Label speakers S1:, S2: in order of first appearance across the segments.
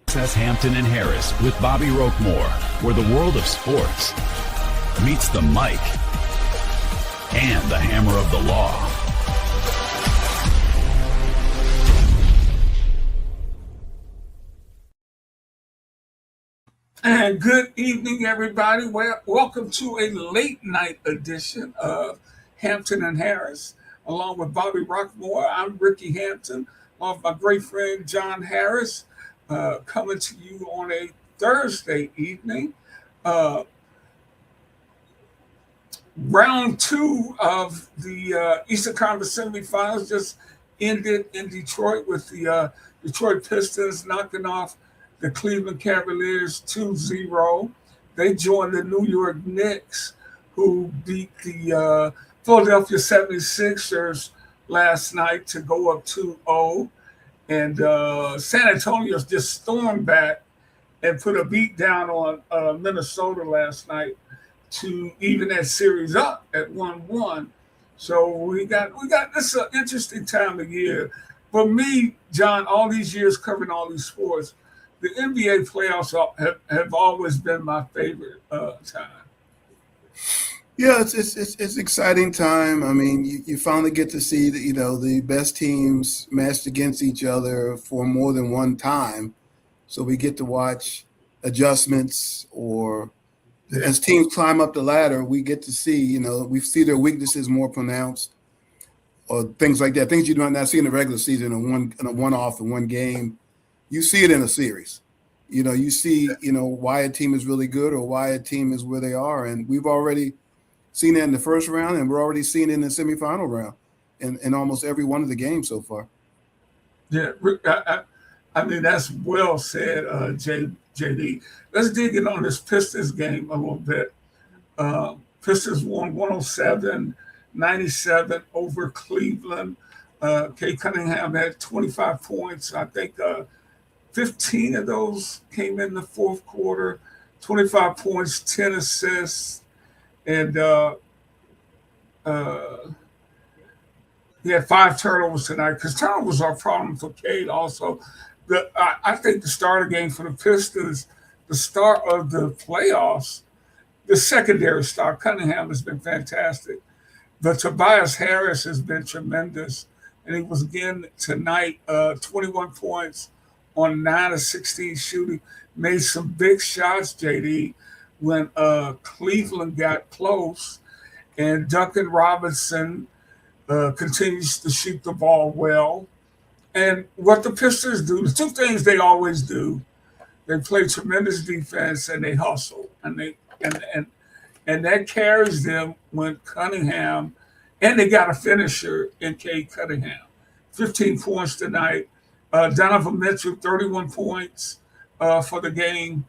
S1: Access Hampton and Harris with Bobby Roquemore, where the world of sports meets the mic and the hammer of the law.
S2: And good evening, everybody. Welcome to a late night edition of Hampton and Harris, along with Bobby Roquemore. I'm Rickey Hampton, along with my great friend John Harris, coming to you on a Thursday evening. Round two of the Eastern Conference semifinals just ended in Detroit with the Detroit Pistons knocking off the Cleveland Cavaliers 2-0. They joined the New York Knicks, who beat the Philadelphia 76ers last night to go up 2-0. And San Antonio just stormed back and put a beat down on Minnesota last night to even that series up at 1-1. So we got this is an interesting time of year. For me, John, all these years covering all these sports, the NBA playoffs have always been my favorite time.
S3: Yeah, it's exciting time. I mean, you finally get to see the best teams matched against each other for more than one time. So we get to watch adjustments, or as teams climb up the ladder, we get to see, we see their weaknesses more pronounced, or things like that. Things you do not see in the regular season in a one-off in one game. You see it in a series. You see, why a team is really good or why a team is where they are. And we've already seen it in the first round, and we're already seeing it in the semifinal round in almost every one of the games so far.
S2: Yeah, I mean, that's well said, JD. Let's dig in on this Pistons game a little bit. Pistons won 107-97 over Cleveland. Kay Cunningham had 25 points. I think 15 of those came in the fourth quarter, 25 points, 10 assists. And he had 5 turnovers tonight, because turnovers are a problem for Cade also. I think the starter game for the Pistons, the start of the playoffs, the secondary star, Cunningham, has been fantastic. But Tobias Harris has been tremendous. And he was again tonight, 21 points on 9 of 16 shooting. Made some big shots, JD, when Cleveland got close. And Duncan Robinson continues to shoot the ball well. And what the Pistons do, the two things they always do, they play tremendous defense and they hustle. And that carries them when Cunningham, and they got a finisher in Cade Cunningham. 15 points tonight. Donovan Mitchell, 31 points for the game.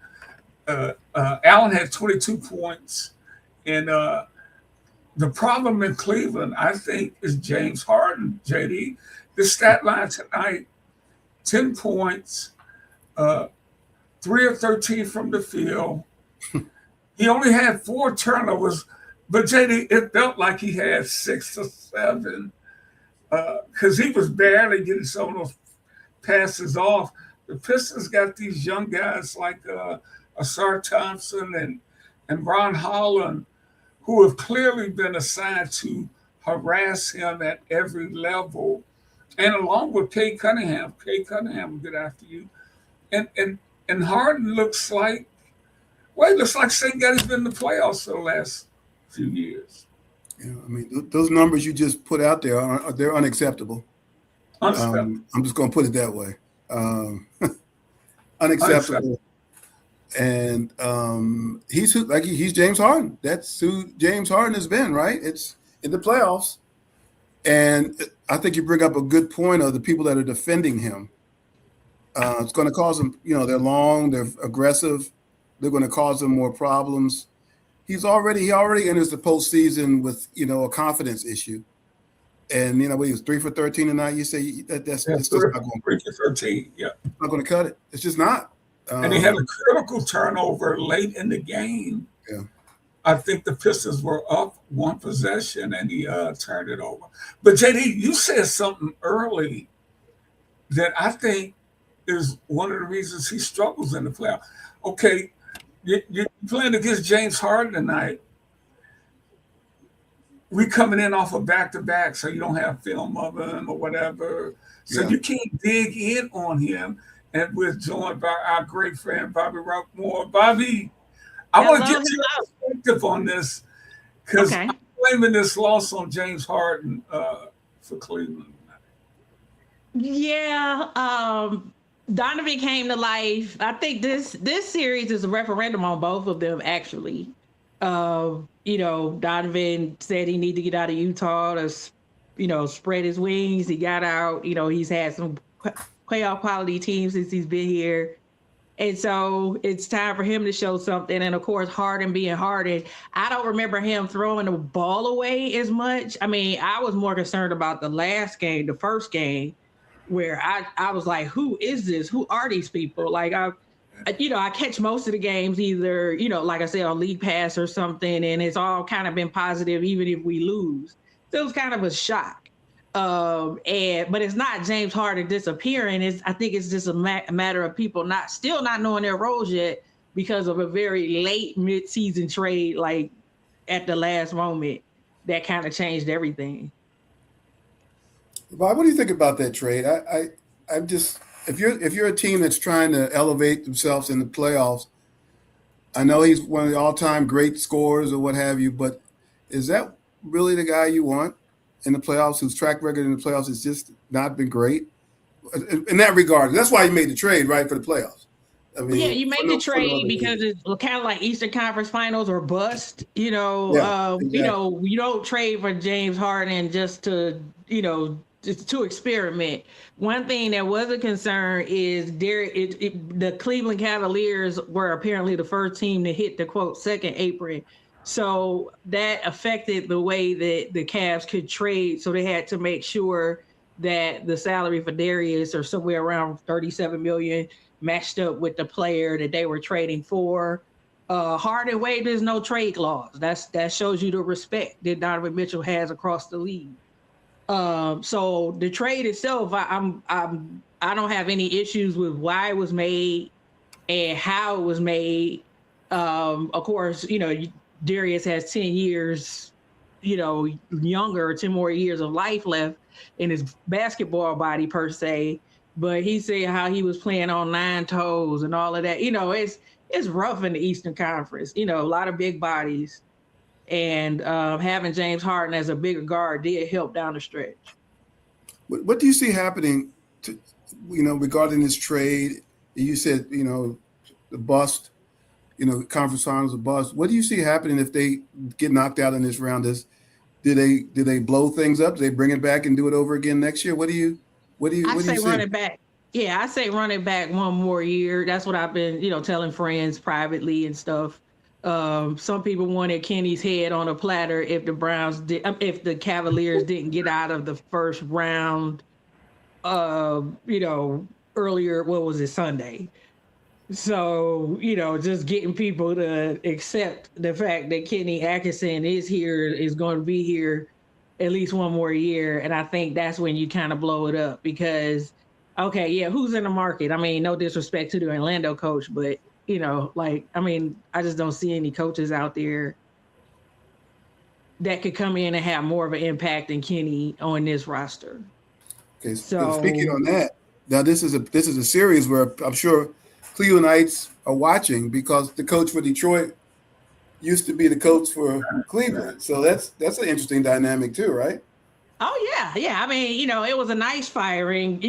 S2: Allen had 22 points. And the problem in Cleveland, I think, is James Harden, JD. The stat line tonight, 10 points, 3 of 13 from the field. He only had 4 turnovers, but JD, it felt like he had 6 or 7 because he was barely getting some of those passes off. The Pistons got these young guys like Asar Thompson and Ron Holland, who have clearly been assigned to harass him at every level. And along with Kay Cunningham will get after you. And Harden looks like, he looks like same guy who's been in the playoffs for the last few years.
S3: Yeah, I mean, those numbers you just put out there, they're unacceptable. I'm just going to put it that way. Unacceptable. And he's James Harden. That's who James Harden has been, right? It's in the playoffs. And I think you bring up a good point of the people that are defending him. It's going to cause them, they're long, they're aggressive. They're going to cause them more problems. He already enters the postseason with, a confidence issue. And, he was 3 for 13 tonight. You say that's just not going to
S2: 3 for 13, yeah.
S3: Not going to cut it. It's just not.
S2: And he had a critical turnover late in the game.
S3: Yeah.
S2: I think the Pistons were up 1 possession and he turned it over. But JD, you said something early that I think is one of the reasons he struggles in the playoff. Okay, you're playing against James Harden tonight. We coming in off a back-to-back, so you don't have film of him or whatever. So you can't dig in on him. And we're joined by our great friend, Bobby Rockmore. Bobby, I want to get your perspective on this because I'm blaming this loss on James Harden for Cleveland.
S4: Yeah, Donovan came to life. I think this series is a referendum on both of them, actually. Donovan said he needed to get out of Utah to, spread his wings. He got out. He's had some playoff quality teams since he's been here. And so it's time for him to show something. And of course, Harden being Harden, I don't remember him throwing the ball away as much. I mean, I was more concerned about the first game, where I was like, who is this? Who are these people? Like, I catch most of the games either, like I said, on League Pass or something, and it's all kind of been positive, even if we lose. So it was kind of a shock. But it's not James Harden disappearing. I think it's just a matter of people still not knowing their roles yet because of a very late mid-season trade, like at the last moment, that kind of changed everything.
S3: Bob, what do you think about that trade? I'm just, if you're a team that's trying to elevate themselves in the playoffs, I know he's one of the all-time great scorers or what have you, but is that really the guy you want in the playoffs, whose track record in the playoffs has just not been great? In that regard, that's why you made the trade, right, for the playoffs. I mean,
S4: yeah, you make the trade because it's kind of like Eastern Conference Finals or bust. You don't trade for James Harden just to experiment. One thing that was a concern is the Cleveland Cavaliers were apparently the first team to hit the quote second apron. So that affected the way that the Cavs could trade. So they had to make sure that the salary for Darius or somewhere around $37 million matched up with the player that they were trading for. Harden waived his no trade clause. That shows you the respect that Donovan Mitchell has across the league. So the trade itself, I don't have any issues with why it was made and how it was made. Of course, Darius has 10 years, younger, 10 more years of life left in his basketball body per se. But he said how he was playing on 9 toes and all of that. It's rough in the Eastern Conference. A lot of big bodies. And having James Harden as a bigger guard did help down the stretch.
S3: What do you see happening regarding this trade? You said, the bust, conference finals, a bust. What do you see happening if they get knocked out in this round? Do they blow things up? Do they bring it back and do it over again next year? What do you say?
S4: Run it back. Yeah, I say run it back one more year. That's what I've been, telling friends privately and stuff. Some people wanted Kenny's head on a platter if the Cavaliers didn't get out of the first round, earlier, what was it, Sunday? So, just getting people to accept the fact that Kenny Atkinson is going to be here at least one more year. And I think that's when you kind of blow it up because, okay, yeah, who's in the market? I mean, no disrespect to the Orlando coach, but I just don't see any coaches out there that could come in and have more of an impact than Kenny on this roster.
S3: Okay, so speaking on that, now this is a series where I'm sure Clevelandites are watching because the coach for Detroit used to be the coach for Cleveland. So that's an interesting dynamic too, right?
S4: Oh, yeah. I mean, it was a nice firing,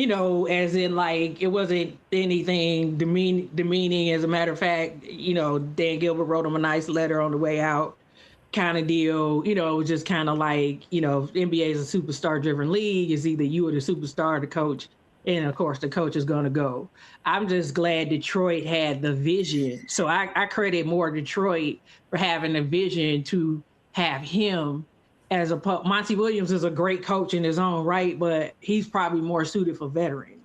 S4: as in like it wasn't anything demeaning. As a matter of fact, Dan Gilbert wrote him a nice letter on the way out kind of deal. It was just kind of like, NBA is a superstar-driven league. It's either you or the superstar, the coach. And, of course, the coach is going to go. I'm just glad Detroit had the vision. So I credit more Detroit for having the vision to have him Monty Williams is a great coach in his own right, but he's probably more suited for veterans.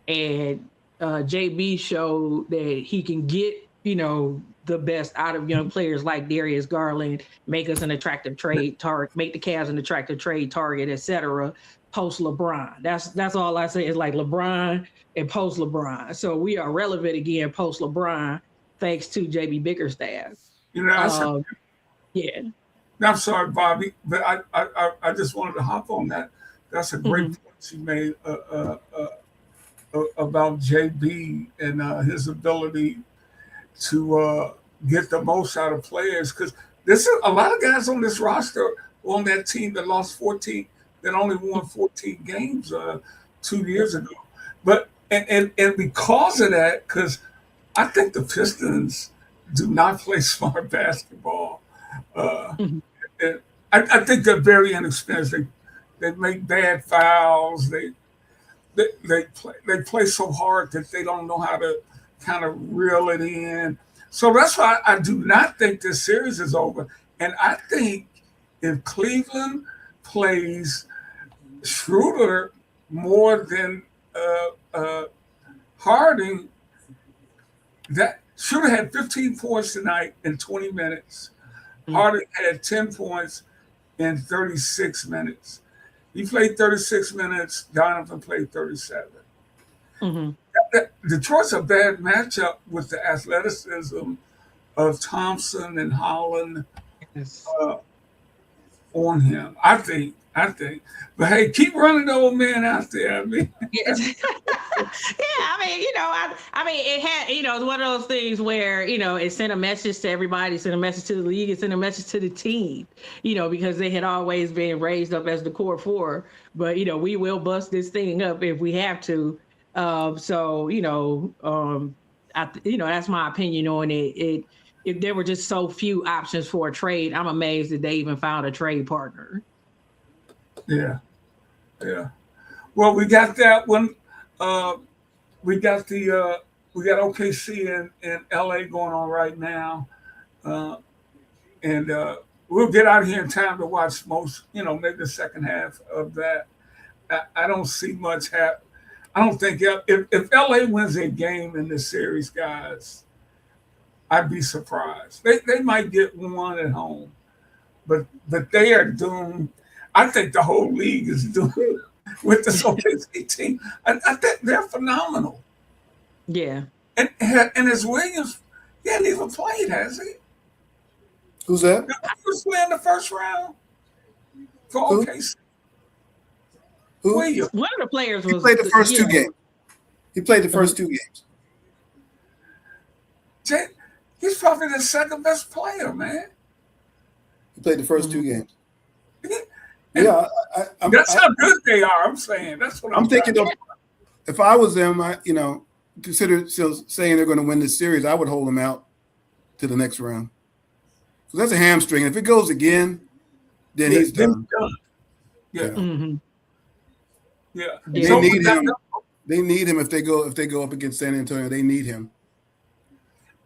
S4: And JB showed that he can get, the best out of young players like Darius Garland, make us an attractive trade target, make the Cavs an attractive trade target, et cetera, post LeBron. That's all I say is like LeBron and post LeBron. So we are relevant again post LeBron, thanks to JB Bickerstaff.
S2: You know,
S4: yeah.
S2: I'm sorry, Bobby, but I just wanted to hop on that. That's a great point you made about JB and his ability to get the most out of players, because there's a lot of guys on this roster on that team that lost 14, that only won 14 games 2 years ago. But and because of that, because I think the Pistons do not play smart basketball. And I think they're very inexperienced. They make bad fouls. They play so hard that they don't know how to kind of reel it in. So that's why I do not think this series is over. And I think if Cleveland plays Schroeder more than Harding, that Schroeder had 15 points tonight in 20 minutes. Harding had 10 points in 36 minutes. He played 36 minutes. Donovan played 37. Detroit's a bad matchup with the athleticism of Thompson and Holland on him. I think. But hey, keep running the old man out there. I mean,
S4: yeah. I mean, it had, it's one of those things where, it sent a message to everybody, sent a message to the league, it sent a message to the team, because they had always been raised up as the core four. But, we will bust this thing up if we have to. That's my opinion on it. If there were just so few options for a trade, I'm amazed that they even found a trade partner.
S2: Yeah. Well, we got that one. We got OKC and LA going on right now, and we'll get out of here in time to watch most. Maybe the second half of that. I don't see much happen. I don't think if LA wins a game in this series, guys, I'd be surprised. They might get one at home, but they are doomed. I think the whole league is doomed with this OKC team. I think they're phenomenal.
S4: Yeah.
S2: And as Williams, he hasn't even played, has he?
S3: Who's that?
S2: He was playing the first round for OKC.
S3: Who?
S2: Williams.
S4: One of the players
S3: He played the first two games. He played the first 2 games.
S2: He's probably the second best player, man.
S3: He played the first 2 games.
S2: Yeah, that's how good they are. I'm saying that's what I'm
S3: thinking. If I was them, consider still saying they're going to win this series, I would hold them out to the next round. So that's a hamstring. If it goes again, then he's done.
S2: Yeah. Yeah.
S3: They need him. They need him if they go up against San Antonio. They need him.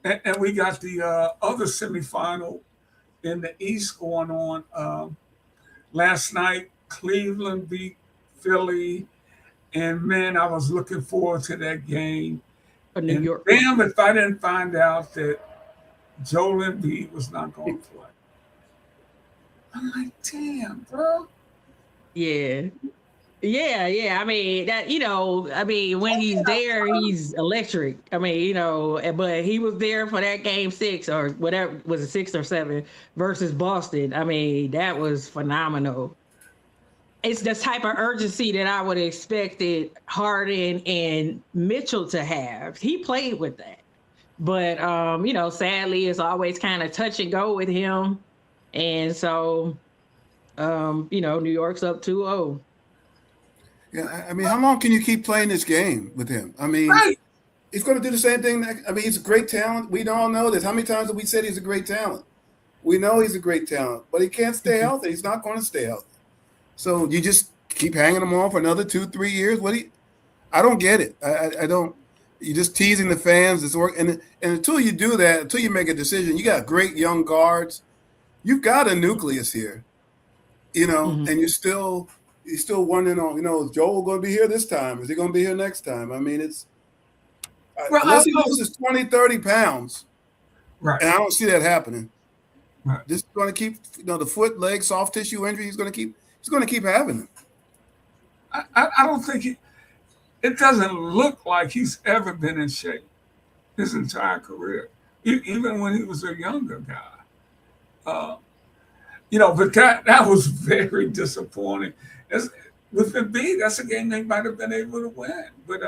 S2: And we got the other semifinal in the East going on. Last night, Cleveland beat Philly, and man, I was looking forward to that game.
S4: New York.
S2: Damn, if I didn't find out that Joel Embiid was not going to play. I'm like, damn, bro.
S4: Yeah. I mean, when he's there, he's electric. I mean, but he was there for that game 6 or whatever, was it 6 or 7 versus Boston. I mean, that was phenomenal. It's the type of urgency that I would have expected Harden and Mitchell to have. He played with that. But, sadly, it's always kind of touch and go with him. And so, New York's up 2-0.
S3: Yeah, I mean, how long can you keep playing this game with him? I mean, he's going to do the same thing. He's a great talent. We all know this. How many times have we said he's a great talent? We know he's a great talent, but he can't stay healthy. He's not going to stay healthy. So you just keep hanging him on for another 2-3 years. I don't get it. I don't. You're just teasing the fans. It's work, and until you do that, until you make a decision, you got great young guards. You've got a nucleus here, and you're still wondering on, is Joel going to be here this time? Is he going to be here next time? I mean, unless he loses 20, 30 pounds,
S2: right?
S3: And I don't see that happening.
S2: Right.
S3: This is going to keep, the foot, leg, soft tissue injury. He's going to keep having them.
S2: I don't think it doesn't look like he's ever been in shape his entire career, even when he was a younger guy. Uh, but that was very disappointing. With Embiid, that's a game they might have been able to win. But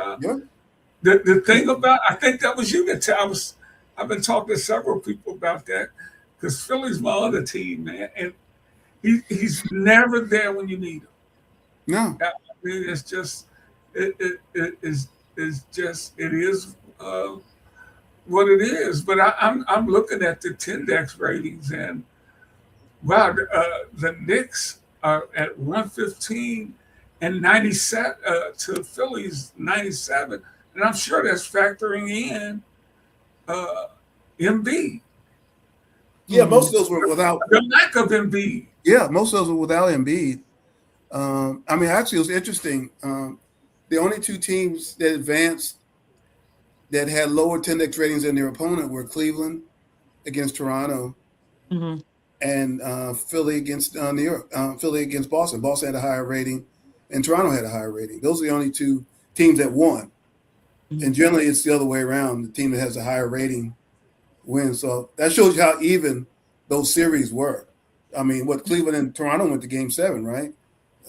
S2: the thing about, I think that was you that I've been talking to several people about that, because Philly's my other team, man, and he's never there when you need him.
S3: No,
S2: I mean, it's just it is what it is. But I'm looking at the Tendex ratings, and wow, the Knicks are at 115 and 97 to Philly's 97, and I'm sure that's factoring in Embiid.
S3: Yeah, most of those were without
S2: the lack of Embiid.
S3: Yeah, most of those were without Embiid. I mean, actually, it was interesting. The only two teams that advanced that had lower Tendex ratings than their opponent were Cleveland against Toronto, and Philly against New York. Philly against Boston. Boston had a higher rating, and Toronto had a higher rating. Those are the only two teams that won. And generally, it's the other way around. The team that has a higher rating wins. So that shows you how even those series were. I mean, what Cleveland and Toronto went to Game 7, right?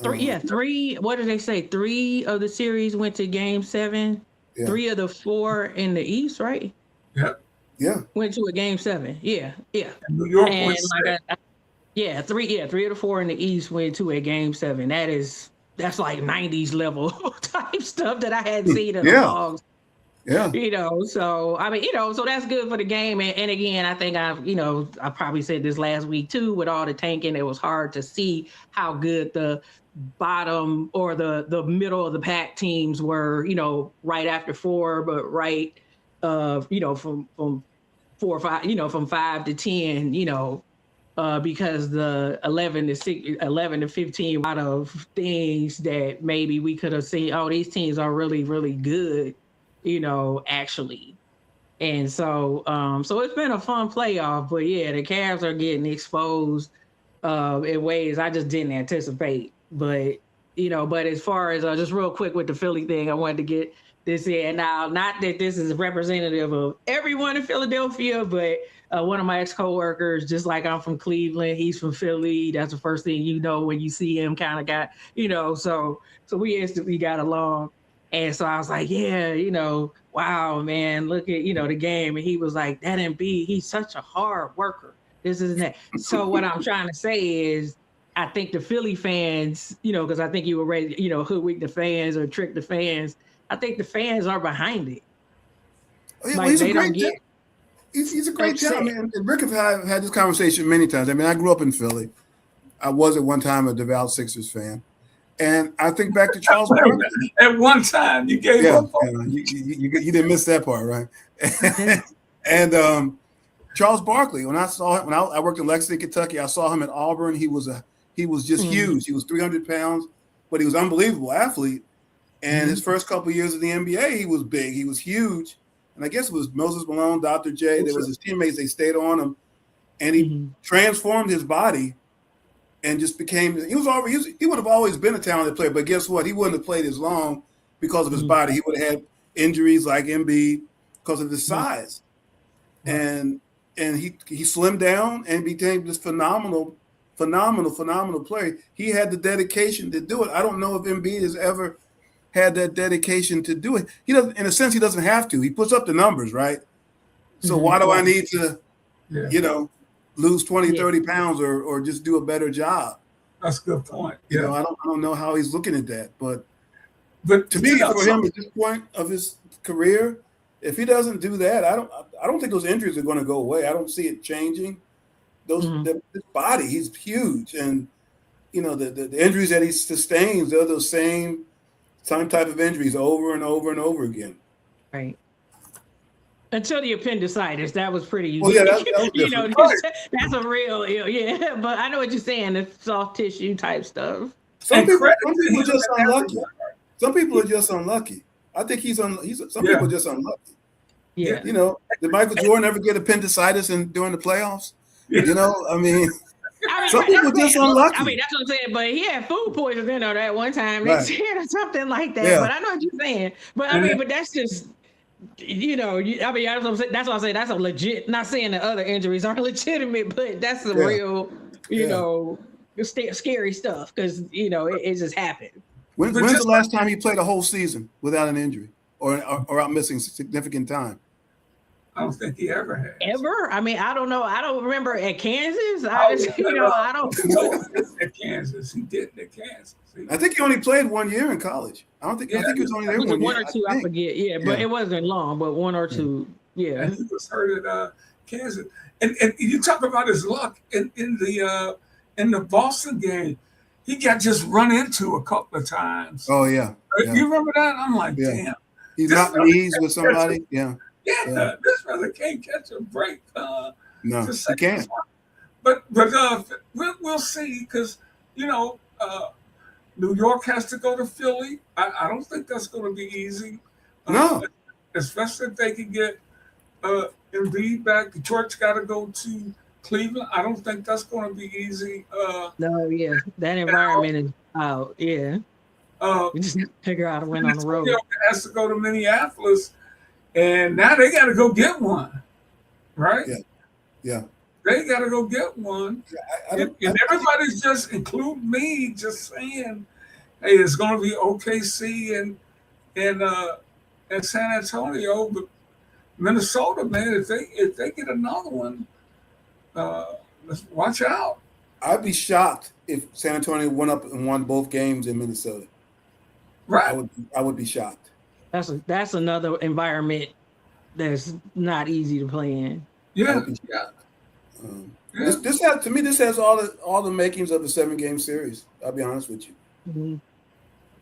S4: Three. What did they say? 3 of the series went to Game 7. Yeah. 3 of the 4 in the East, right?
S2: Yep.
S3: Yeah.
S4: Went to a Game 7. Yeah. And
S2: New York
S4: and
S2: went
S4: three of the 4 in the East went to a Game 7. That's like 90s level type stuff that I hadn't seen in the logs.
S3: Yeah.
S4: So I mean, so that's good for the game. And again, I think I probably said this last week too, with all the tanking, it was hard to see how good the bottom or the middle of the pack teams were, right after 4, but right, from 4 or 5, from 5 to 10, because the 11 to 15 out of things that maybe we could have seen, these teams are really, really good, actually. And so it's been a fun playoff, but yeah, the Cavs are getting exposed in ways I just didn't anticipate. But, but as far as just real quick with the Philly thing, I wanted to get this in. Now, not that this is representative of everyone in Philadelphia, but one of my ex-coworkers, just like I'm from Cleveland, he's from Philly. That's the first thing when you see him, kind of got, so we instantly got along. And so I was like, wow, man, look at, the game. And he was like, that Embiid, he's such a hard worker. This isn't that. So what I'm trying to say is, I think the Philly fans, because I think you were ready, hoodwink the fans or trick the fans. I think the fans are behind it.
S3: Oh, yeah, he's a great guy, man. And Rick and I have had this conversation many times. I mean, I grew up in Philly. I was at one time a devout Sixers fan. And I think back to Charles Barkley.
S2: At one time, you gave up.
S3: You didn't miss that part, right? And Charles Barkley, when I worked in Lexington, Kentucky, I saw him at Auburn. He was just huge. He was 300 pounds, but he was an unbelievable athlete. And his first couple of years in the NBA, he was big. He was huge. And I guess it was Moses Malone, Dr. J. There was his teammates. They stayed on him. And he transformed his body and just became – he would have always been a talented player. But guess what? He wouldn't have played as long because of his body. He would have had injuries like Embiid because of his size. And he slimmed down and became this phenomenal player. He had the dedication to do it. I don't know if Embiid has ever had that dedication to do it. He doesn't, in a sense, he doesn't have to. He puts up the numbers, right? So why do I need to, lose 20, 30 pounds or just do a better job?
S2: That's a good point.
S3: I don't know how he's looking at that. But to me, for him at this point of his career, if he doesn't do that, I don't think those injuries are going to go away. I don't see it changing. His body, he's huge, and the injuries that he sustains, they're those same type of injuries over and over and over again.
S4: Right. Until the appendicitis, that was pretty unique.
S3: Oh yeah, that was
S4: that's a real, But I know what you're saying, the soft tissue type stuff.
S3: Some people are just unlucky. Some people are just unlucky. I think some people are just unlucky.
S4: Yeah.
S3: Did Michael Jordan ever get appendicitis during the playoffs? I mean, Some people just unlucky.
S4: I mean, that's what I'm saying. But he had food poisoning or that one time
S3: Right.
S4: next year or something like that.
S3: Yeah.
S4: But I know what you're saying. But I mean, but that's just, that's what I'm saying. That's a legit. Not saying the other injuries aren't legitimate, but that's the real, scary stuff because it just happened.
S3: When's the last time he played a whole season without an injury or out missing significant time?
S2: I don't think he ever has.
S4: Ever? I mean, I don't know. I don't remember at Kansas. I don't
S2: know. At Kansas, he didn't at Kansas.
S3: I think he only played 1 year in college. I think he was only there 1 year.
S4: One or two, I forget. Yeah, but it wasn't long. But 1 or 2. Yeah.
S2: And he was hurt at Kansas. And you talk about his luck in the Boston game. He got just run into a couple of times.
S3: Oh yeah.
S2: You remember that? I'm like, damn.
S3: He knocked knees with somebody. Yeah.
S2: Yeah, this brother can't catch a break.
S3: No, he can't.
S2: But we'll see because New York has to go to Philly. I don't think that's going to be easy.
S3: No,
S2: especially if they can get Embiid back. Detroit's got to go to Cleveland. I don't think that's going to be easy.
S4: No, yeah, that environment is out. Yeah, we just figure out a win on the road.
S2: Has to go to Minneapolis. And now they got to go get one, right?
S3: Yeah.
S2: They got to go get one. And everybody's just, including me, just saying, hey, it's going to be OKC and San Antonio. But Minnesota, man, if they get another one, let's watch out.
S3: I'd be shocked if San Antonio went up and won both games in Minnesota.
S2: Right.
S3: I would be shocked.
S4: That's another environment that's not easy to play in.
S2: Yeah.
S3: This has all the makings of a 7-game series. I'll be honest with you.
S4: Mm-hmm.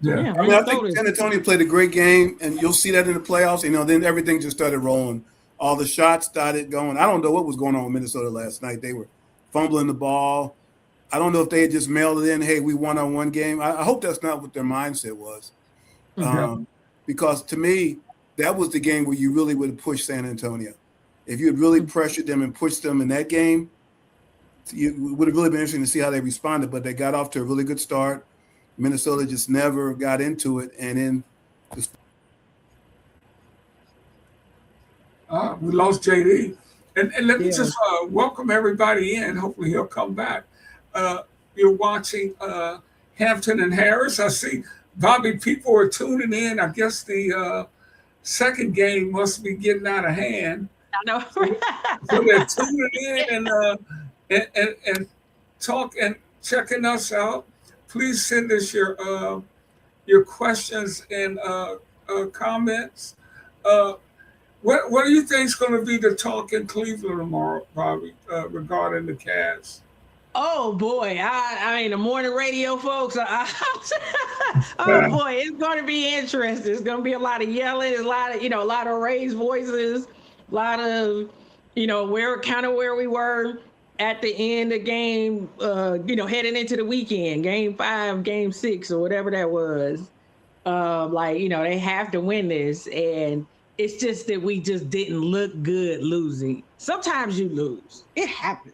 S2: Yeah.
S3: I mean, I think San Antonio played a great game, and you'll see that in the playoffs. Then everything just started rolling. All the shots started going. I don't know what was going on with Minnesota last night. They were fumbling the ball. I don't know if they had just mailed it in. Hey, we won on one game. I hope that's not what their mindset was. Mm-hmm. Because to me, that was the game where you really would have pushed San Antonio. If you had really pressured them and pushed them in that game, it would have really been interesting to see how they responded. But they got off to a really good start. Minnesota just never got into it. And then
S2: we lost JD. And let me just welcome everybody in. Hopefully he'll come back. You're watching Hampton and Harris. I see Bobby, people are tuning in. I guess the second game must be getting out of hand.
S4: I know.
S2: So they're tuning in and talk and checking us out. Please send us your questions and comments. What do you think is going to be the talk in Cleveland tomorrow, Bobby, regarding the Cavs?
S4: Oh boy, I mean the morning radio folks. Boy, it's going to be interesting. It's going to be a lot of yelling, a lot of raised voices, a lot of where we were at the end of game, heading into the weekend, game 5, game 6, or whatever that was. They have to win this, and it's just that we just didn't look good losing. Sometimes you lose; it happens.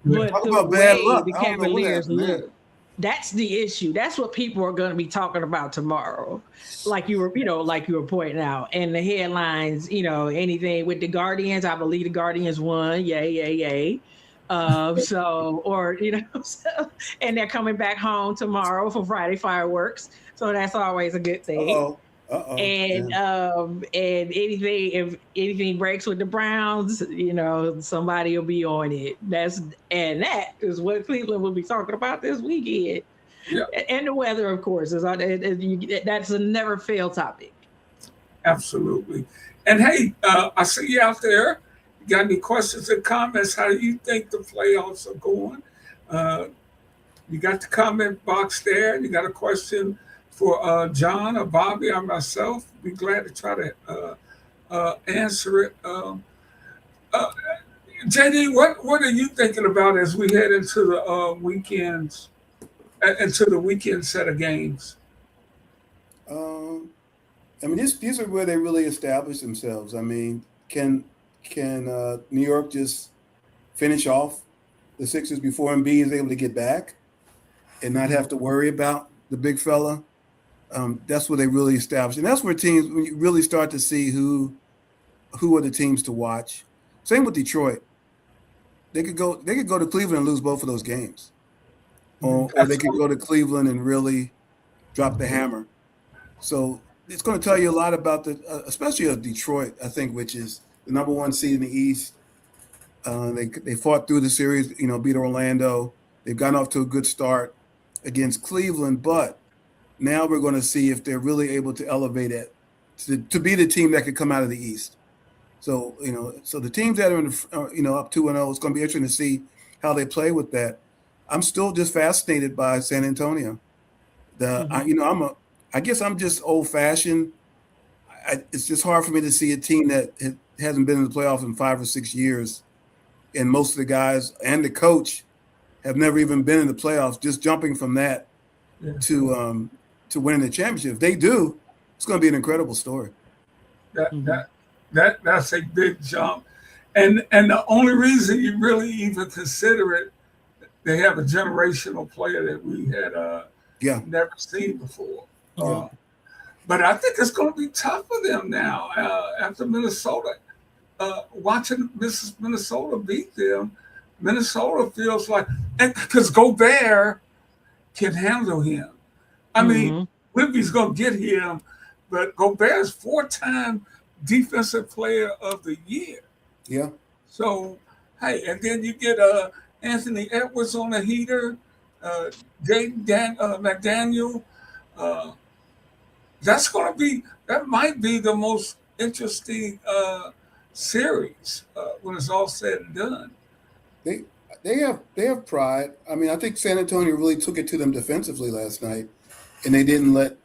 S4: But
S3: talk
S4: the
S3: about
S4: way
S3: bad luck.
S4: the Cavaliers look, that's the issue. That's what people are going to be talking about tomorrow. Like you were pointing out. And the headlines, anything with the Guardians, I believe the Guardians won. Yay. And they're coming back home tomorrow for Friday fireworks. So that's always a good thing. And if anything breaks with the Browns, somebody will be on it. That is what Cleveland will be talking about this weekend. Yeah. And the weather, of course, that's a never fail topic.
S2: Absolutely. And hey, I see you out there. You got any questions and comments? How do you think the playoffs are going? You got the comment box there. You got a question for John or Bobby or myself? Be glad to try to answer it. JD, what are you thinking about as we head into the weekend set of games?
S3: These are where they really establish themselves. I mean, can New York just finish off the Sixers before Embiid is able to get back and not have to worry about the big fella. That's where they really establish, and that's where teams, when you really start to see who are the teams to watch. Same with Detroit. They could go to Cleveland and lose both of those games, or they could go to Cleveland and really drop the hammer. So it's going to tell you a lot about especially Detroit, I think, which is the number one seed in the East. They fought through the series, beat Orlando. They've gotten off to a good start against Cleveland, but now we're going to see if they're really able to elevate it to be the team that could come out of the East. So, so the teams that are up 2-0, it's going to be interesting to see how they play with that. I'm still just fascinated by San Antonio. I guess I'm just old fashioned. It's just hard for me to see a team that hasn't been in the playoffs in 5 or 6 years, and most of the guys and the coach have never even been in the playoffs. Just jumping from that to winning the championship. If they do, it's going to be an incredible story.
S2: That's a big jump, and the only reason you really even consider it, they have a generational player that we had never seen before. But I think it's going to be tough for them now after Minnesota. Watching Minnesota beat them, Minnesota feels like, because Gobert can handle him. I mean, Wemby's going to get him, but Gobert's 4-time Defensive Player of the Year.
S3: Yeah.
S2: So, hey, and then you get Anthony Edwards on the heater, McDaniel. That might be the most interesting series when it's all said and done.
S3: They have pride. I mean, I think San Antonio really took it to them defensively last night, and they didn't let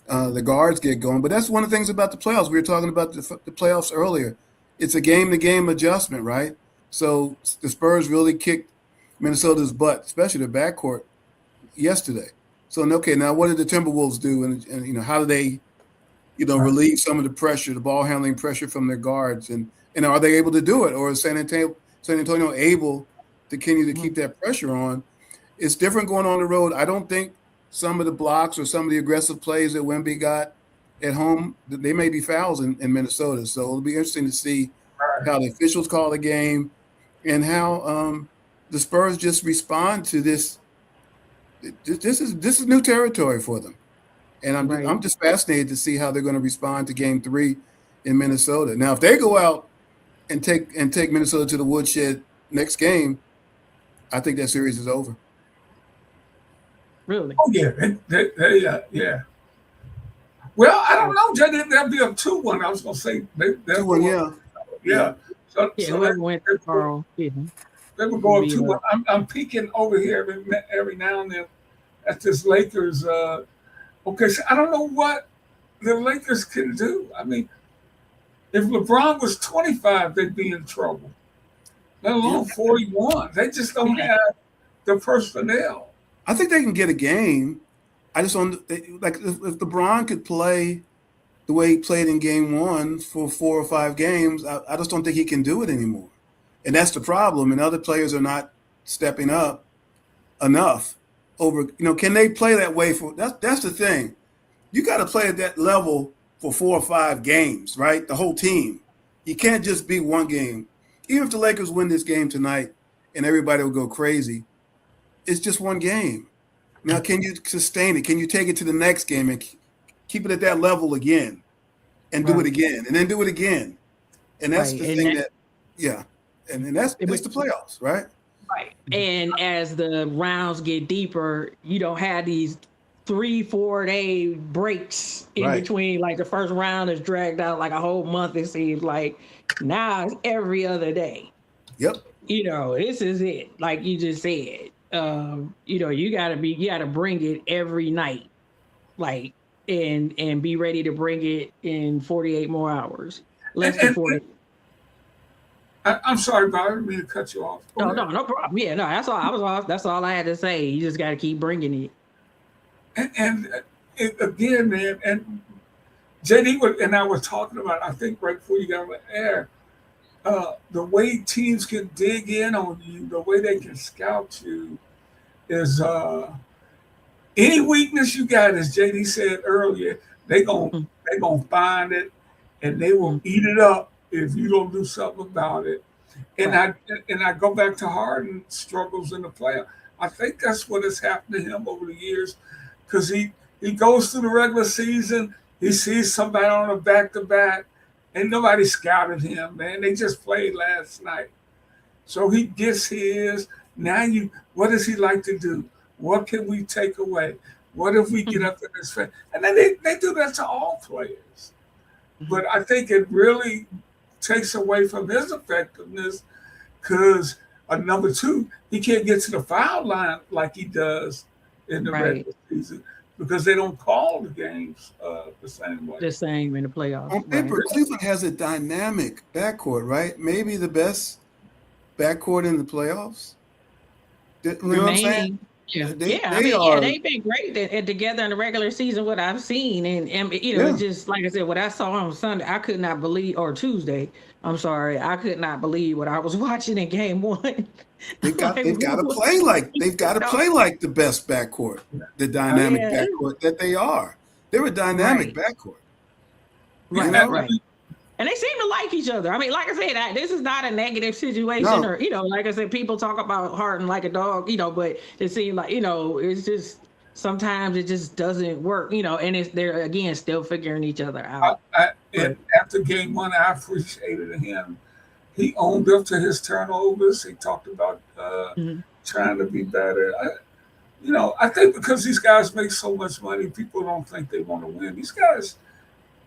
S3: the guards get going. But that's one of the things about the playoffs. We were talking about the playoffs earlier. It's a game-to-game adjustment, right? So the Spurs really kicked Minnesota's butt, especially the backcourt, yesterday. So, okay, now what did the Timberwolves do? And how do they, relieve some of the pressure, the ball handling pressure from their guards? And are they able to do it? Or is San Antonio able to continue to keep that pressure on? It's different going on the road. I don't think some of the blocks or some of the aggressive plays that Wemby got at home, they may be fouls in Minnesota. So it'll be interesting to see how the officials call the game and how the Spurs just respond to this. This is new territory for them, and I'm just fascinated to see how they're going to respond to Game 3 in Minnesota. Now, if they go out and take Minnesota to the woodshed next game, I think that series is over.
S4: Really?
S2: Oh yeah, yeah. Well, I don't know, Jay. They'll be up 2-1. I was going to say
S3: 2-1.
S2: Yeah. So
S4: whoever went tomorrow. Yeah.
S2: They were going 2-1. I'm peeking over here every now and then at this Lakers. Okay, so I don't know what the Lakers can do. I mean, if LeBron was 25, they'd be in trouble. Let alone 41. They just don't have the personnel.
S3: I think they can get a game. I just don't if LeBron could play the way he played in Game 1 for 4 or 5 games. I just don't think he can do it anymore. And that's the problem. And other players are not stepping up enough. Can they play that way that's the thing. You got to play at that level for 4 or 5 games, right? The whole team. You can't just be one game. Even if the Lakers win this game tonight and everybody will go crazy, it's just one game. Now, can you sustain it? Can you take it to the next game and keep it at that level again and do it again and then do it again? And that's the thing and that's the playoffs, right?
S4: Right. And as the rounds get deeper, you don't have these 3-4 day breaks in between. Like the first round is dragged out like a whole month, it seems like. Now it's every other day.
S3: Yep.
S4: This is it. Like you just said. You gotta bring it every night. Like and be ready to bring it in 48 more hours. Less than 40.
S2: I'm sorry, Bob. I didn't mean to cut you off.
S4: No problem. Yeah, no, that's all. That's all I had to say. You just got to keep bringing it.
S2: And again, man, and JD and I were talking about, I think right before you got on the air, the way teams can dig in on you, the way they can scout you is any weakness you got, as JD said earlier, they gonna find it and they will eat it up if you don't do something about it. And
S4: Right.
S2: I go back to Harden's struggles in the playoff. I think that's what has happened to him over the years, because he goes through the regular season, he sees somebody on a back to back, and nobody scouted him, man. They just played last night. So he gets his. Now what does he like to do? What can we take away? What if we get up in his face? And then they do that to all players. But I think it really takes away from his effectiveness, because number two, he can't get to the foul line like he does in the regular season, because they don't call the games the same way.
S4: The same in the playoffs.
S3: On paper, Cleveland has a dynamic backcourt, right? Maybe the best backcourt in the playoffs. You know what I'm saying?
S4: Yeah, they've been great together in the regular season. What I've seen, and it's just like I said, what I saw on Sunday, I could not believe, or Tuesday, I'm sorry, I could not believe what I was watching in Game 1.
S3: They've got to play like the best backcourt, the dynamic backcourt that they are. They're a dynamic backcourt,
S4: right. And they seem to like each other. I mean, like I said, this is not a negative situation, or like I said, people talk about Harden like a dog, but it seems like it's just sometimes it just doesn't work, and they're again still figuring each other out.
S2: And after Game 1, I appreciated him. He owned up to his turnovers. He talked about trying to be better. I think because these guys make so much money, people don't think they want to win. These guys,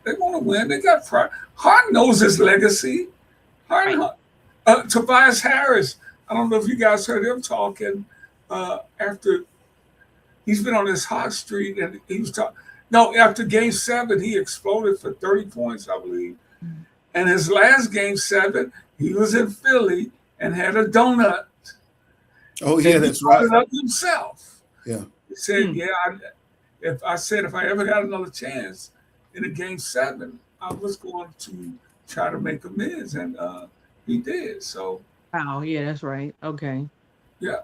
S2: they want to win. They got pride. Harden knows his legacy. Tobias Harris, I don't know if you guys heard him talking after he's been on this hot streak, and he was talking. No, after Game 7, he exploded for 30 points, I believe. And his last Game 7, he was in Philly and had a donut.
S3: Oh, yeah, that's right.
S2: He brought it up himself.
S3: Yeah.
S2: He said, if I ever got another chance in a Game 7, I was going to try to make amends, and he did. So.
S4: Oh, yeah, that's right. Okay.
S2: Yeah.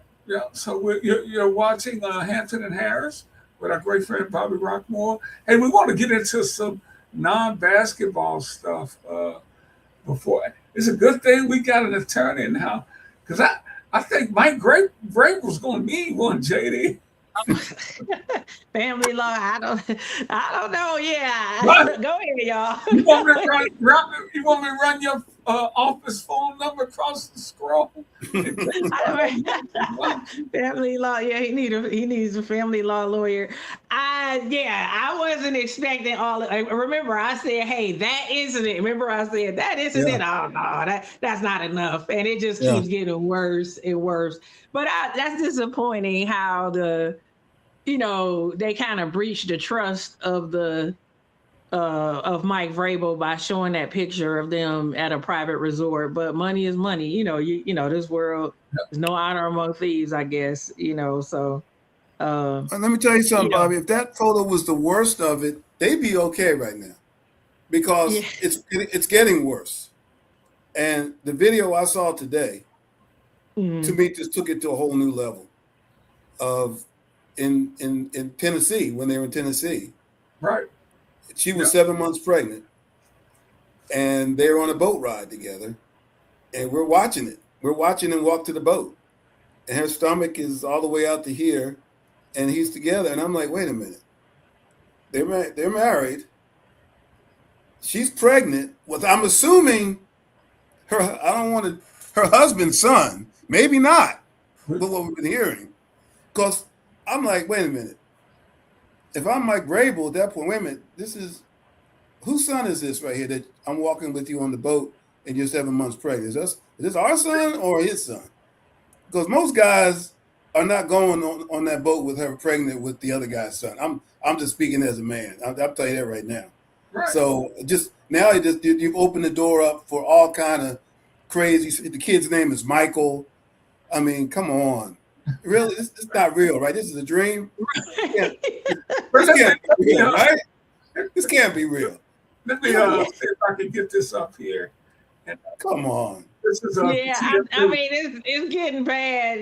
S2: So you're watching Hampton and Harris with our great friend Bobby Rockmore. Hey, we want to get into some non-basketball stuff before. It's a good thing we got an attorney now, because I think Mike Grape was going to need one, JD.
S4: Family law, I don't know. Yeah, go ahead, y'all.
S2: You want me to run your office phone number across the scroll?
S4: Family law, yeah, he needs a family law lawyer. I wasn't expecting all. Remember, I said, hey, that incident. Remember, I said that incident. Yeah. Oh no, that's not enough, and it just keeps getting worse and worse. But that's disappointing how they kind of breached the trust of of Mike Vrabel by showing that picture of them at a private resort. But money is money, this world, there's no honor among thieves, I guess, so.
S3: Let me tell you something, Bobby, if that photo was the worst of it, they'd be okay right now, because it's getting worse. And the video I saw today, to me, just took it to a whole new level of in Tennessee, when they were in Tennessee.
S2: Right.
S3: She was 7 months pregnant, and they were on a boat ride together, and we're watching it. We're watching him walk to the boat, and her stomach is all the way out to here, and he's together. And I'm like, wait a minute. They're married. She's pregnant with, I'm assuming, her husband's son. Maybe not, but what we've been hearing. Because I'm like, wait a minute. If I'm Mike Vrabel at that point, wait a minute, whose son is this right here that I'm walking with you on the boat and you're 7 months pregnant? Is this our son or his son? Because most guys are not going on that boat with her pregnant with the other guy's son. I'm just speaking as a man. I'll tell you that right now. Right. So just now you've opened the door up for all kind of crazy. The kid's name is Michael. I mean, come on. Really, it's not real, right? This is a dream. This can't be real, right? This can't be real.
S2: Let me see if I can get this up here.
S3: Come on.
S2: This is
S4: yeah, I mean, it's getting bad,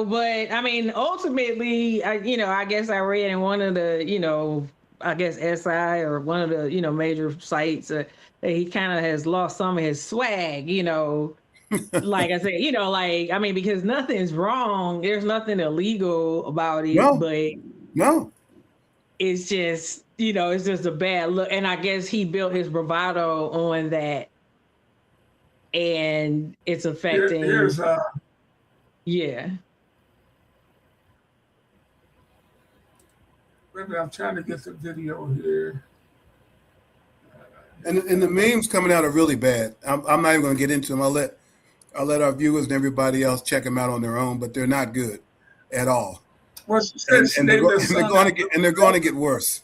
S4: but I mean, ultimately, I guess I read in one of the, I guess SI or one of the, major sites that he kind of has lost some of his swag, like I said, like, I mean, because nothing's wrong. There's nothing illegal about it,
S3: No.
S4: but
S3: No.
S4: it's just, it's just a bad look. And I guess he built his bravado on that. And it's affecting.
S2: Here's
S4: yeah.
S2: Maybe I'm trying to get the video here.
S3: And the memes coming out are really bad. I'm not even going to get into them. I'll let our viewers and everybody else check them out on their own, but they're not good at all. And they're going to get worse.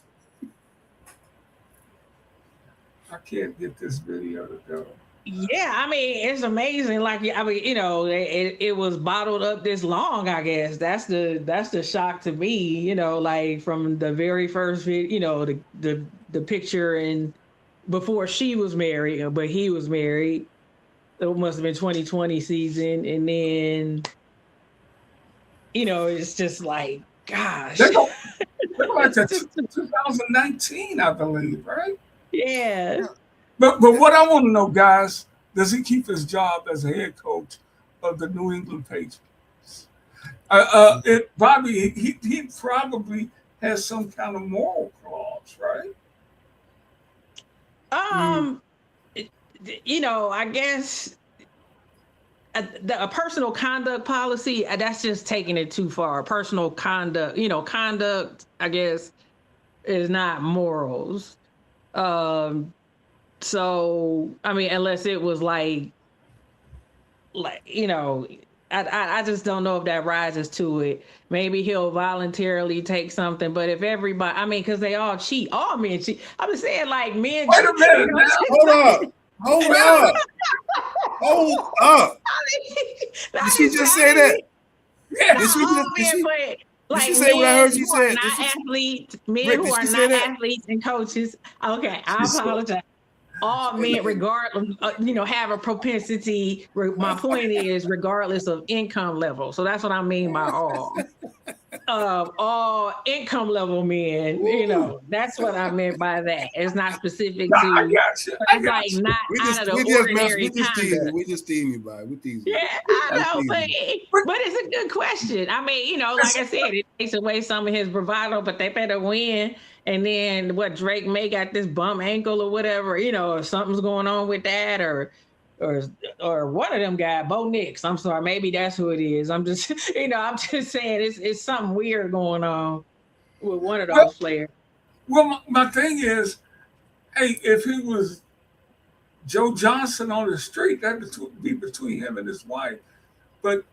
S2: I can't get this video to go.
S4: Yeah, I mean, it's amazing. Like, I mean, it was bottled up this long, I guess. That's the shock to me, like from the very first video, the picture and before she was married, but he was married. It must have been 2020 season. And then, it's just like, gosh.
S2: They're like 2019, I believe, right?
S4: Yeah.
S2: But what I want to know, guys, does he keep his job as a head coach of the New England Patriots? Bobby, he probably has some kind of moral clause, right?
S4: I guess a personal conduct policy, that's just taking it too far. Personal conduct, conduct, I guess, is not morals. So, I mean, unless it was like, I just don't know if that rises to it. Maybe he'll voluntarily take something, but if everybody, I mean, because they all cheat, all men cheat. I'm just saying, like, men.
S2: Wait a minute now.
S3: Hold up. Did she just say that?
S2: Yeah.
S3: Did she say what I heard she said?
S4: Not athletes, men
S3: Rick,
S4: who are not athletes and coaches. Okay, I apologize. All men, regardless, have a propensity. My point is, regardless of income level. So that's what I mean by all. All income level men, that's what I meant by that. It's not specific to.
S2: I got you.
S4: It's like not out of the ordinary conduct.
S3: We just teasing you, by. We teasing you.
S4: Yeah, I know, but it's a good question. I mean, like I said, it takes away some of his bravado, but they better win. And then Drake May got this bum ankle or whatever, or something's going on with that, or one of them guys, Bo Nix. I'm sorry, maybe that's who it is. I'm just, I'm just saying it's something weird going on with one of those players.
S2: Well, my thing is, hey, if he was Joe Johnson on the street, that'd be between him and his wife. But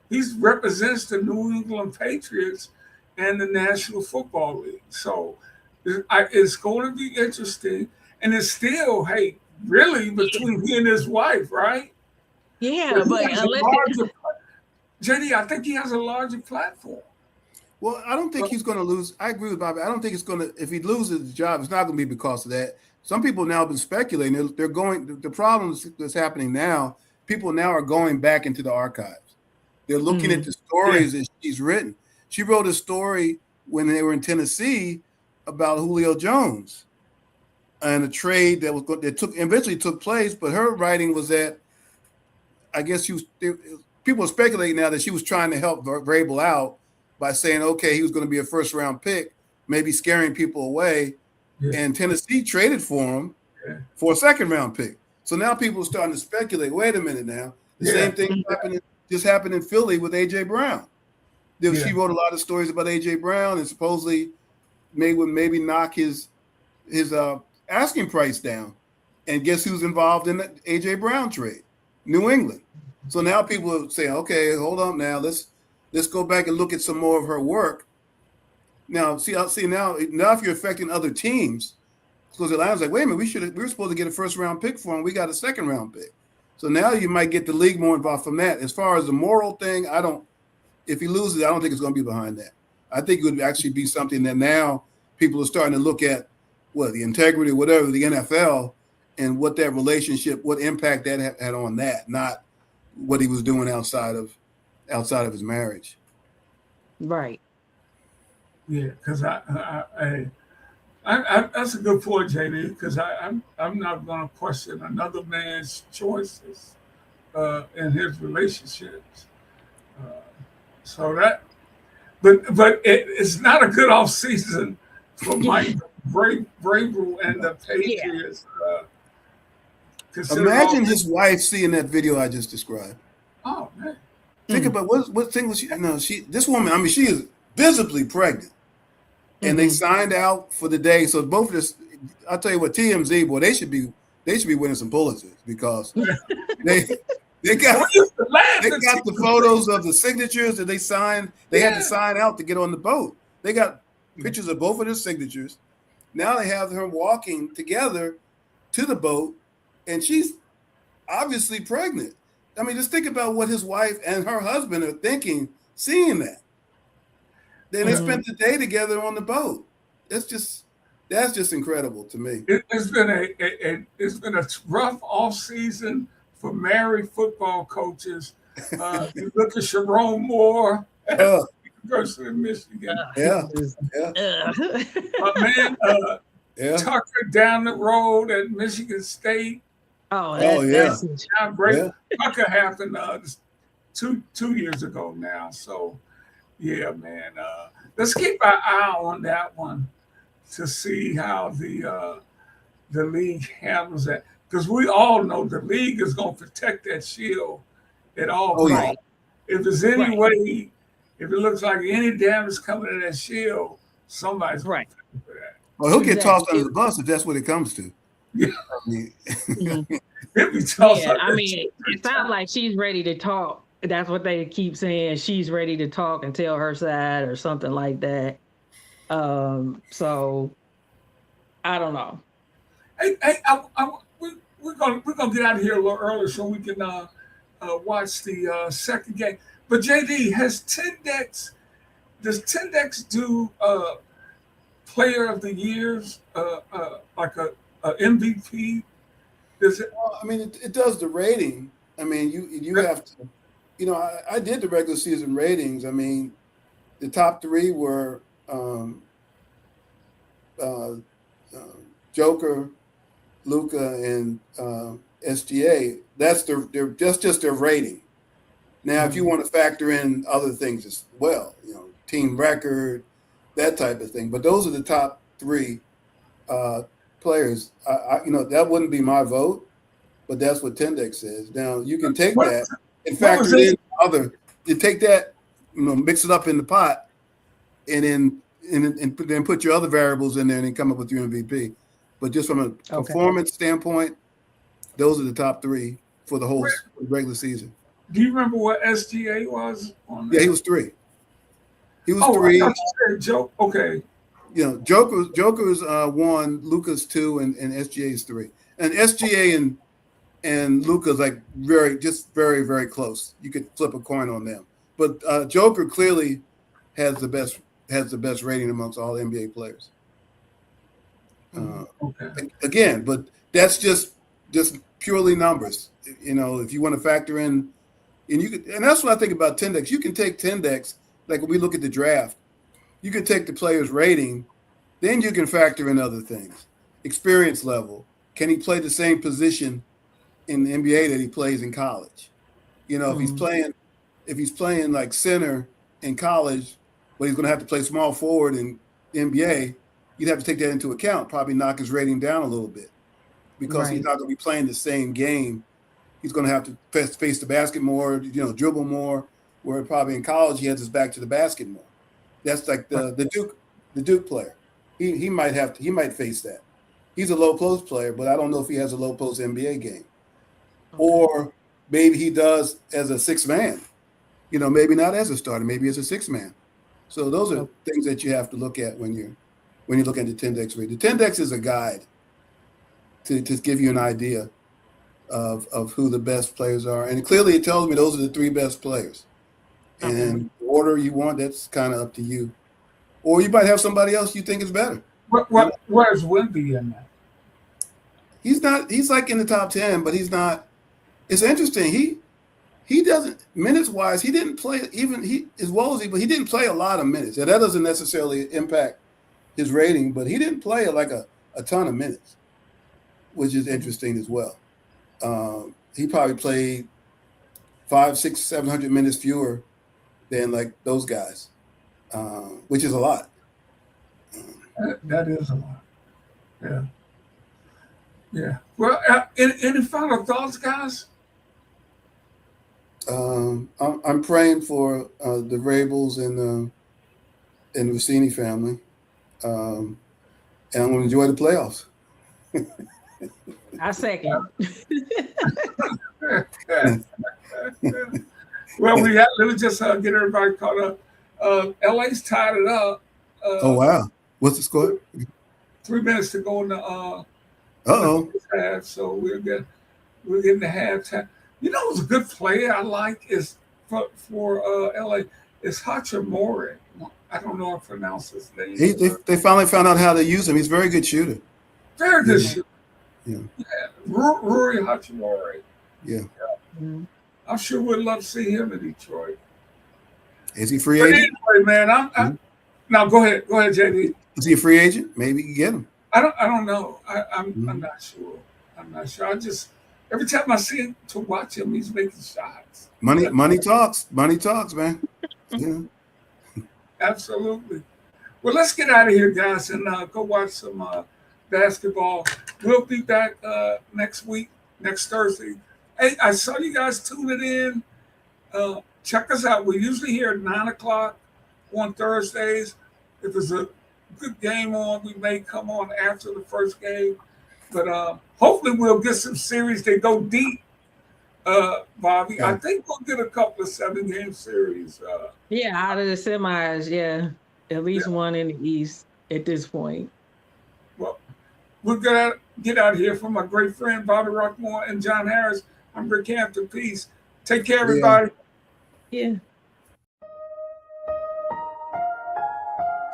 S2: he represents the New England Patriots and the National Football League. So it's going to be interesting. And it's still, hey, really between he and his wife, right?
S4: Yeah, but
S2: JD, I think he has a larger platform.
S3: Well, I don't think he's going to lose. I agree with Bobby. I don't think it's going to, if he loses the job, it's not going to be because of that. Some people now have been speculating. They're going, the problem that's happening now, people now are going back into the archives. They're looking at the stories that she's written. She wrote a story when they were in Tennessee about Julio Jones and a trade that eventually took place. But her writing was that, I guess people are speculating now that she was trying to help Vrabel out by saying, okay, he was going to be a first round pick, maybe scaring people away. Yeah. And Tennessee traded for him for a second round pick. So now people are starting to speculate, wait a minute now. The same thing just happened in Philly with A.J. Brown. She wrote a lot of stories about A.J. Brown and supposedly would maybe knock his asking price down. And guess who's involved in the A.J. Brown trade? New England. So now people are saying, okay, hold on now. Let's go back and look at some more of her work. Now, now if you're affecting other teams, because Atlanta's like, wait a minute, we were supposed to get a first round pick for him. We got a second round pick. So now you might get the league more involved from that. As far as the moral thing, if he loses, I don't think it's going to be behind that. I think it would actually be something that now people are starting to look at, the integrity, whatever, the NFL, and what that relationship, what impact that had on that, not what he was doing outside of his marriage.
S4: Right.
S2: Yeah, because that's a good point, JD. Because I'm not going to question another man's choices in his relationships. So that, but it's not a good off season for Mike Vrabel and the Patriots.
S3: Imagine his wife seeing that video I just described.
S2: Oh man!
S3: Think about what thing was she? No, this woman. I mean, she is visibly pregnant, and they signed out for the day. So both of this, I'll tell you what, TMZ, boy, they should be winning some Pulitzers because they got the photos of the signatures that they signed. They had to sign out to get on the boat. They got pictures of both of their signatures. Now they have her walking together to the boat, and she's obviously pregnant. I mean, just think about what his wife and her husband are thinking, seeing that. Then they spent the day together on the boat. That's just incredible to me.
S2: It's been a rough off season for married football coaches. You look at Sharon Moore, University of Michigan. My man Tucker down the road at Michigan State.
S4: That's
S2: great. Yeah. Tucker happened 2 years ago now. So yeah, man. Let's keep our eye on that one to see how the league handles that. Because we all know the league is going to protect that shield at all costs. If there's any way, if it looks like any damage coming to that shield, somebody's going to pay for that.
S3: Well, he'll get tossed under the bus if that's what it comes to.
S2: Yeah.
S3: I mean,
S2: it
S4: sounds like she's ready to talk. That's what they keep saying. She's ready to talk and tell her side or something like that. So I don't know.
S2: We're gonna get out of here a little early so we can watch the second game. But JD, does Tendex do Player of the Years like a MVP? Does it?
S3: Well, I mean, it does the rating. I mean, you have to. You know, I did the regular season ratings. I mean, the top 3 were Joker, Luka, and SGA. That's just their rating. Now, if you want to factor in other things as well, you know, team record, that type of thing. But those are the top 3 players. That wouldn't be my vote, but that's what Tendex says. Now, you can take that and factor in other. You take that, mix it up in the pot, and then put your other variables in there and then come up with your MVP. But just from a performance standpoint, those are the top 3 for the whole regular season.
S2: Do you remember what SGA was on that?
S3: Yeah, he was 3. He was 3.
S2: I thought you said Joke. Okay.
S3: You know, Joker's 1, Luka's 2, and SGA's 3. And SGA and Luka's very, very close. You could flip a coin on them. But Joker clearly has the best rating amongst all NBA players. Again, but that's just purely numbers. You know, if you want to factor in, and that's what I think about Tendex. You can take Tendex, like when we look at the draft, you can take the player's rating, then you can factor in other things. Experience level. Can he play the same position in the NBA that he plays in college? You know, if he's playing like center in college, but he's going to have to play small forward in the NBA, you'd have to take that into account, probably knock his rating down a little bit because he's not going to be playing the same game. He's going to have to face the basket more, dribble more, where probably in college he has his back to the basket more. That's like the Duke player. He might face that. He's a low post player, but I don't know if he has a low post NBA game. Or maybe he does as a 6th man. You know, maybe not as a starter, maybe as a 6th man. So those are things that you have to look at when you look at the Tendex rate. The Tendex is a guide to give you an idea of who the best players are. And clearly it tells me those are the 3 best players. And the order you want, that's kind of up to you. Or you might have somebody else you think is better.
S2: Where's Wemby in that?
S3: He's not. He's like in the top 10, but he's not. It's interesting. He doesn't minutes wise. He didn't play even he as well as but he didn't play a lot of minutes. And that doesn't necessarily impact his rating, but he didn't play like a ton of minutes, which is interesting as well. He probably played 500, 600, 700 minutes fewer than like those guys, which is a lot.
S2: That is a lot. Yeah. Yeah. Well, any final thoughts, guys?
S3: I'm praying for the Rabels and the Rossini family, and I'm going to enjoy the playoffs.
S4: I second.
S2: Well, let me just get everybody caught up. LA's tied it up.
S3: Oh wow! What's the score?
S2: 3 minutes to go in the half, so we're getting the halftime. You know, who's a good player I like is for LA is Hachimura. I don't know how to pronounce his name.
S3: They finally found out how to use him. He's a very good shooter.
S2: Very good shooter.
S3: Yeah.
S2: Rory Hachimura.
S3: Yeah.
S2: I'm sure we'd love to see him in Detroit.
S3: Is he free agent?
S2: Anyway, man, now go ahead, JD.
S3: Is he a free agent? Maybe you can get him.
S2: I don't know. I'm not sure. I'm not sure. I just every time I see him to watch him, he's making shots.
S3: Money talks. Money talks, man. Yeah.
S2: Absolutely. Well, let's get out of here, guys, and go watch some basketball. We'll be back next week, next Thursday. Hey, I saw you guys tuning in. Check us out. We're usually here at 9 o'clock on Thursdays. If there's a good game on, we may come on after the first game. But hopefully we'll get some series that go deep, Bobby.
S3: Yeah.
S2: I think we'll get a couple of 7-game series.
S4: Out of the semis, at least one in the East at this point.
S2: Well, we're going to get out of here from my great friend, Bobby Rockmore and John Harris. I'm Rick Hampton. Peace. Take care, everybody.
S4: Yeah.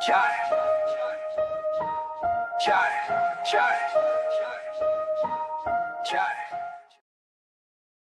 S5: Chai.